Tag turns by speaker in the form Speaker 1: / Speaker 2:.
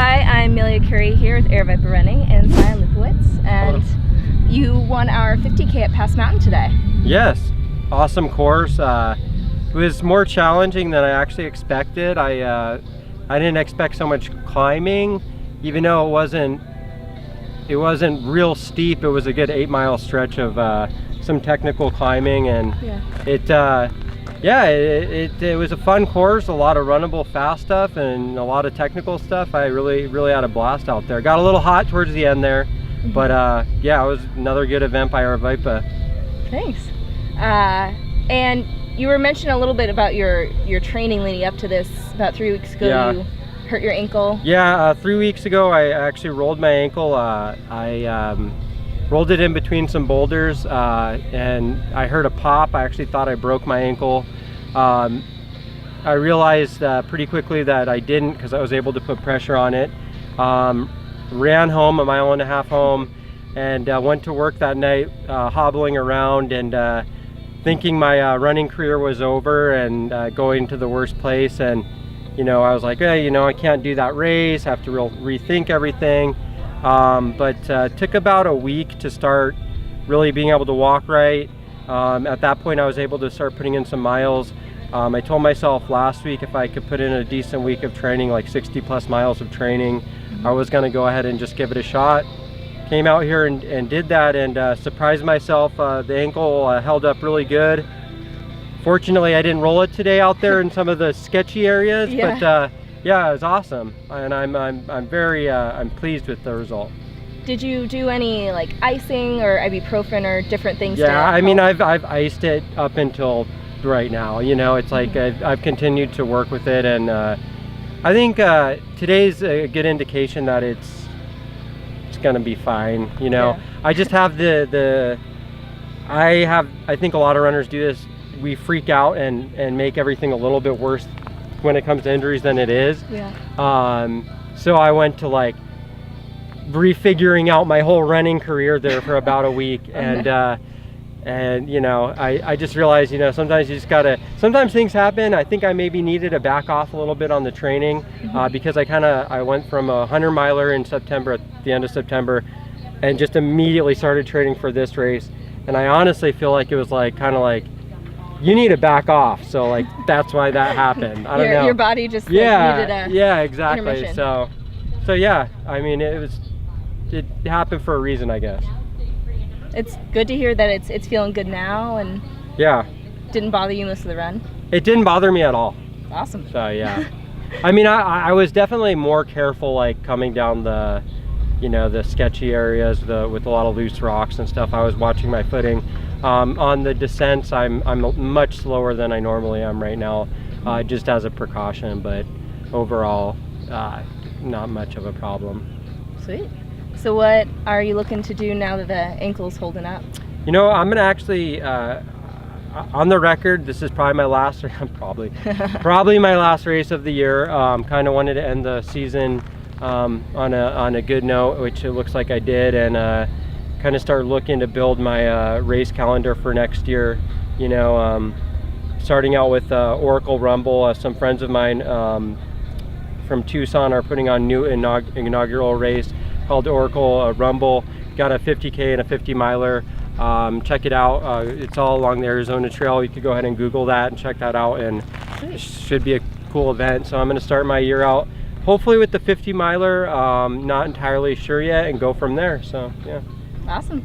Speaker 1: Hi, I'm Amelia Curry here with Aravaipa Running and Sion Lupowitz, and you won our 50K at Pass Mountain today.
Speaker 2: Yes, awesome course. It was more challenging than I actually expected. I didn't expect so much climbing, even though it wasn't real steep. It was a good 8-mile stretch of some technical climbing, and it was a fun course, a lot of runnable fast stuff and a lot of technical stuff. I really had a blast out there. Got a little hot towards the end there, but yeah, it was another good event by Aravaipa.
Speaker 1: Thanks. And you were mentioning a little bit about your training leading up to this. About 3 weeks ago,
Speaker 2: Yeah.
Speaker 1: You hurt your ankle.
Speaker 2: Yeah, 3 weeks ago I actually rolled my ankle. I rolled it in between some boulders and I heard a pop. I actually thought I broke my ankle. I realized pretty quickly that I didn't, because I was able to put pressure on it. Ran home, a mile and a half home, and went to work that night hobbling around and thinking my running career was over and going to the worst place. And you know, I was like, hey, you know, I can't do that race, have to rethink everything. But took about a week to start really being able to walk right. At that point I was able to start putting in some miles. I told myself last week if I could put in a decent week of training, like 60+ miles of training, I was going to go ahead and just give it a shot. Came out here and did that, and surprised myself. The ankle held up really good. Fortunately I didn't roll it today out there in some of the sketchy areas,
Speaker 1: Yeah.
Speaker 2: but yeah, it was awesome, and I'm very pleased with the result.
Speaker 1: Did you do any like icing or ibuprofen or different things?
Speaker 2: Yeah, I mean, I've iced it up until right now. You know, it's like I've continued to work with it, and I think today's a good indication that it's gonna be fine. You know,
Speaker 1: Yeah.
Speaker 2: I just have I think a lot of runners do this. We freak out and make everything a little bit worse when it comes to injuries than it is.
Speaker 1: Yeah.
Speaker 2: So I went to like refiguring out my whole running career there for about a week, and you know, I just realized, you know, sometimes you just gotta, sometimes things happen. I think I maybe needed to back off a little bit on the training because I went from a 100-miler in September, at the end of September, and just immediately started training for this race. And I honestly feel like it was like kind of like, you need to back off, so like that's why that happened. I don't know.
Speaker 1: Your body just needed a
Speaker 2: exactly.
Speaker 1: intermission.
Speaker 2: So yeah, I mean, it happened for a reason, I guess.
Speaker 1: It's good to hear that it's feeling good now and
Speaker 2: Yeah,
Speaker 1: didn't bother you most of the run.
Speaker 2: it didn't bother me at all.
Speaker 1: Awesome.
Speaker 2: So yeah, I mean, I was definitely more careful, like coming down the, you know, the sketchy areas, with a lot of loose rocks and stuff. I was watching my footing. On the descents, I'm much slower than I normally am right now, just as a precaution, but overall, not much of a problem.
Speaker 1: Sweet. So what are you looking to do now that the ankle's holding up?
Speaker 2: You know, I'm gonna actually, on the record, this is probably my last, probably my last race of the year. Kind of wanted to end the season on a good note, which it looks like I did, and kind of start looking to build my race calendar for next year. You know, starting out with Oracle Rumble. Some friends of mine from Tucson are putting on new inaugural race called Oracle Rumble. Got a 50K and a 50-miler. Check it out. It's all along the Arizona Trail. You could go ahead and Google that and check that out, and it should be a cool event. So I'm going to start my year out hopefully with the 50-miler. Not entirely sure yet, and go from there. So yeah.
Speaker 1: Awesome.